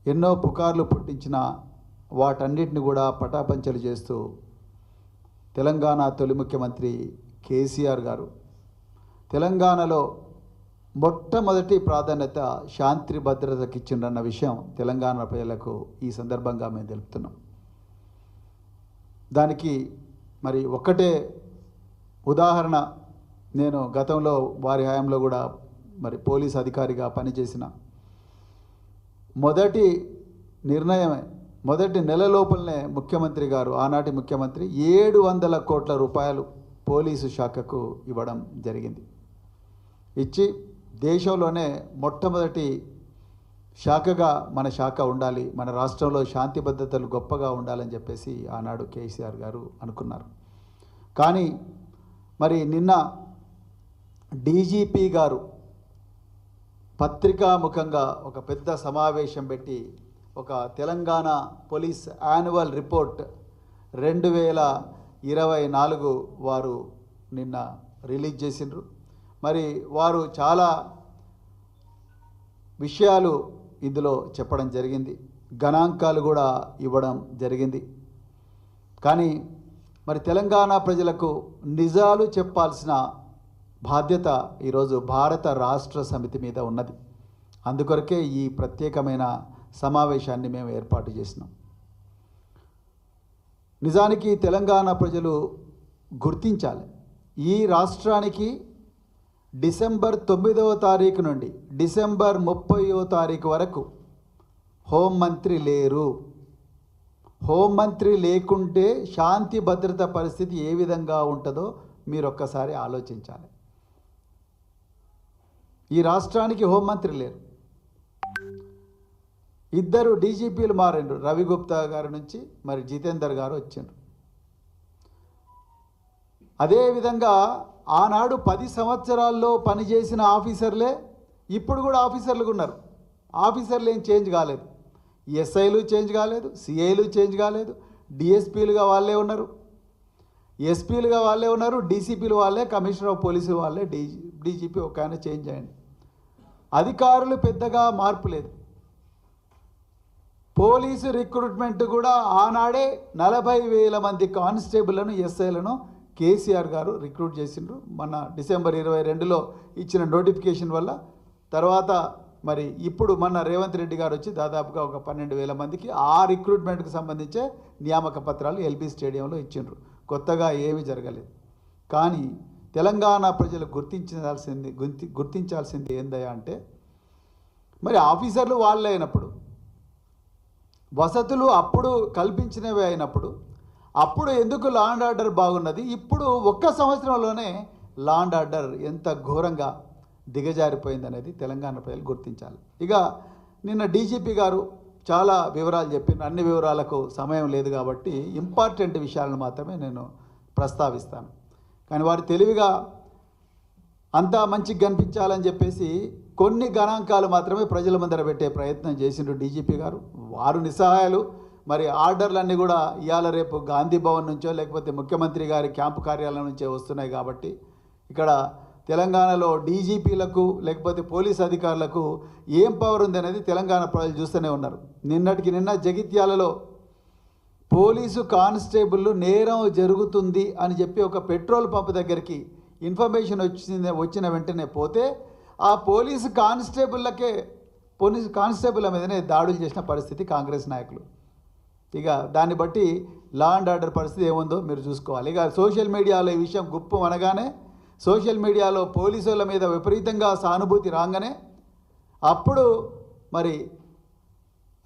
ఎన్నో పుకార్లు పుట్టించిన వాటన్నిటిని కూడా పటాపంచలు చేస్తూ తెలంగాణ తొలి ముఖ్యమంత్రి కేసీఆర్ గారు తెలంగాణలో మొట్టమొదటి ప్రాధాన్యత శాంతి భద్రతకి ఇచ్చిందన్న విషయం తెలంగాణ ప్రజలకు ఈ సందర్భంగా మేము తెలుపుతున్నాం. దానికి మరి ఒక్కటే ఉదాహరణ, నేను గతంలో వారి హయాంలో కూడా మరి పోలీస్ అధికారిగా పనిచేసిన మొదటి నిర్ణయమే మొదటి నెల లోపలనే ముఖ్యమంత్రి గారు, ఆనాటి ముఖ్యమంత్రి 700 కోట్ల రూపాయలు పోలీసు శాఖకు ఇవ్వడం జరిగింది. ఇచ్చి దేశంలోనే మొట్టమొదటి శాఖగా మన శాఖ ఉండాలి, మన రాష్ట్రంలో శాంతి భద్రతలు గొప్పగా ఉండాలని చెప్పేసి ఆనాడు కేసీఆర్ గారు అనుకున్నారు. కానీ మరి నిన్న డీజీపీ గారు పత్రికాముఖంగా ఒక పెద్ద సమావేశం పెట్టి ఒక తెలంగాణ పోలీస్ యాన్యువల్ రిపోర్ట్ 2024 వారు నిన్న రిలీజ్ చేసిండ్రు. మరి వారు చాలా విషయాలు ఇందులో చెప్పడం జరిగింది, గణాంకాలు కూడా ఇవ్వడం జరిగింది. కానీ మరి తెలంగాణ ప్రజలకు నిజాలు చెప్పాల్సిన బాధ్యత ఈరోజు భారత రాష్ట్ర సమితి మీద ఉన్నది. అందుకొరకే ఈ ప్రత్యేకమైన సమావేశాన్ని మేము ఏర్పాటు చేసినాం. నిజానికి తెలంగాణ ప్రజలు గుర్తించాలి, ఈ రాష్ట్రానికి డిసెంబర్ 9వ తారీఖు నుండి డిసెంబర్ 30వ తారీఖు వరకు హోంమంత్రి లేరు. హోంమంత్రి లేకుంటే శాంతి భద్రత పరిస్థితి ఏ విధంగా ఉంటుందో మీరు ఒక్కసారి ఆలోచించాలి. ఈ రాష్ట్రానికి హోంమంత్రి లేరు. 2 డీజీపీలు మారిండ్రు, రవి గుప్తా గారి నుంచి మరి జితేందర్ గారు వచ్చిండ్రు. అదేవిధంగా ఆనాడు 10 సంవత్సరాల్లో పనిచేసిన ఆఫీసర్లే ఇప్పుడు కూడా ఆఫీసర్లుగా ఉన్నారు. ఆఫీసర్లు ఏం చేంజ్ కాలేదు, ఎస్ఐలు చేంజ్ కాలేదు, సిఐలు చేంజ్ కాలేదు, డిఎస్పీలుగా వాళ్ళే ఉన్నారు, ఎస్పీలుగా వాళ్ళే ఉన్నారు, డీసీపీలు వాళ్ళే, కమిషనర్ ఆఫ్ పోలీసు వాళ్ళే, డీజీపీ ఒక ఆయన చేంజ్ అయ్యండి. అధికారులు పెద్దగా మార్పు లేదు. పోలీసు రిక్రూట్మెంట్ కూడా ఆనాడే 40,000 మంది కానిస్టేబుల్లను ఎస్ఐలను కేసీఆర్ గారు రిక్రూట్ చేసిండ్రు. మన డిసెంబర్ 22లో ఇచ్చిన నోటిఫికేషన్ వల్ల తర్వాత మరి ఇప్పుడు మన రేవంత్ రెడ్డి గారు వచ్చి దాదాపుగా ఒక 12,000 మందికి ఆ రిక్రూట్మెంట్కి సంబంధించే నియామక పత్రాలు ఎల్బీ స్టేడియంలో ఇచ్చిండ్రు. కొత్తగా ఏమీ జరగలేదు. కానీ తెలంగాణ ప్రజలు గుర్తించాల్సింది ఏందయ్యా అంటే, మరి ఆఫీసర్లు వాళ్ళే అయినప్పుడు, వసతులు అప్పుడు కల్పించినవి అయినప్పుడు, అప్పుడు ఎందుకు లా అండ్ ఆర్డర్ బాగున్నది, ఇప్పుడు ఒక్క సంవత్సరంలోనే లా అండ్ ఆర్డర్ ఎంత ఘోరంగా దిగజారిపోయిందనేది తెలంగాణ ప్రజలు గుర్తించాలి. ఇక నిన్న డీజీపీ గారు చాలా వివరాలు చెప్పిన, అన్ని వివరాలకు సమయం లేదు కాబట్టి ఇంపార్టెంట్ విషయాలను మాత్రమే నేను ప్రస్తావిస్తాను. కానీ వారు తెలివిగా అంతా మంచిగా కనిపించాలని చెప్పేసి కొన్ని గణాంకాలు మాత్రమే ప్రజల ముందర పెట్టే ప్రయత్నం చేసిండ్రు డీజీపీ గారు. వారు నిస్సహాయాలు. మరి ఆర్డర్లన్నీ కూడా ఇవాళ రేపు గాంధీ భవన్ నుంచో లేకపోతే ముఖ్యమంత్రి గారి క్యాంపు కార్యాలయం నుంచే వస్తున్నాయి. కాబట్టి ఇక్కడ తెలంగాణలో డీజీపీలకు లేకపోతే పోలీస్ అధికారులకు ఏం పవర్ ఉంది అనేది తెలంగాణ ప్రజలు చూస్తూనే ఉన్నారు. నిన్నటికి నిన్న జగిత్యాలలో పోలీసు కానిస్టేబుల్ నేరం జరుగుతుంది అని చెప్పి ఒక పెట్రోల్ పంప్ దగ్గరికి ఇన్ఫర్మేషన్ వచ్చిన వెంటనే పోతే ఆ పోలీసు కానిస్టేబుల్ల మీదనే దాడులు చేసిన పరిస్థితి కాంగ్రెస్ నాయకులు. ఇక దాన్ని బట్టి లా అండ్ ఆర్డర్ పరిస్థితి ఏముందో మీరు చూసుకోవాలి. ఇక సోషల్ మీడియాలో ఈ విషయం గుప్పం అనగానే, సోషల్ మీడియాలో పోలీసుల మీద విపరీతంగా సానుభూతి రాగానే అప్పుడు మరి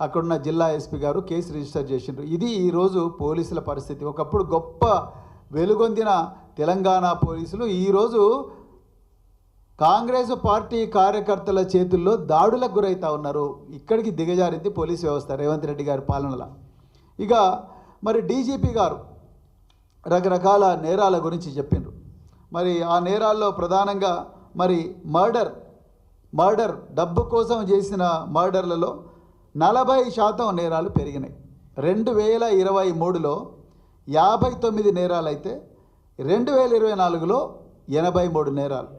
అక్కడున్న జిల్లా ఎస్పీ గారు కేసు రిజిస్టర్ చేసిండ్రు. ఇది ఈరోజు పోలీసుల పరిస్థితి. ఒకప్పుడు గొప్ప వెలుగొందిన తెలంగాణ పోలీసులు ఈరోజు కాంగ్రెస్ పార్టీ కార్యకర్తల చేతుల్లో దాడులకు గురవుతూ ఉన్నారు. ఇక్కడికి దిగజారింది పోలీసు వ్యవస్థ రేవంత్ రెడ్డి గారి పాలనలో. ఇక మరి డీజీపీ గారు రకరకాల నేరాల గురించి చెప్పిండ్రు. మరి ఆ నేరాల్లో ప్రధానంగా మరి మర్డర్ డబ్బు కోసం చేసిన మర్డర్లలో 40% నేరాలు పెరిగినాయి. 2023లో 59 నేరాలు అయితే 2024లో 83 నేరాలు.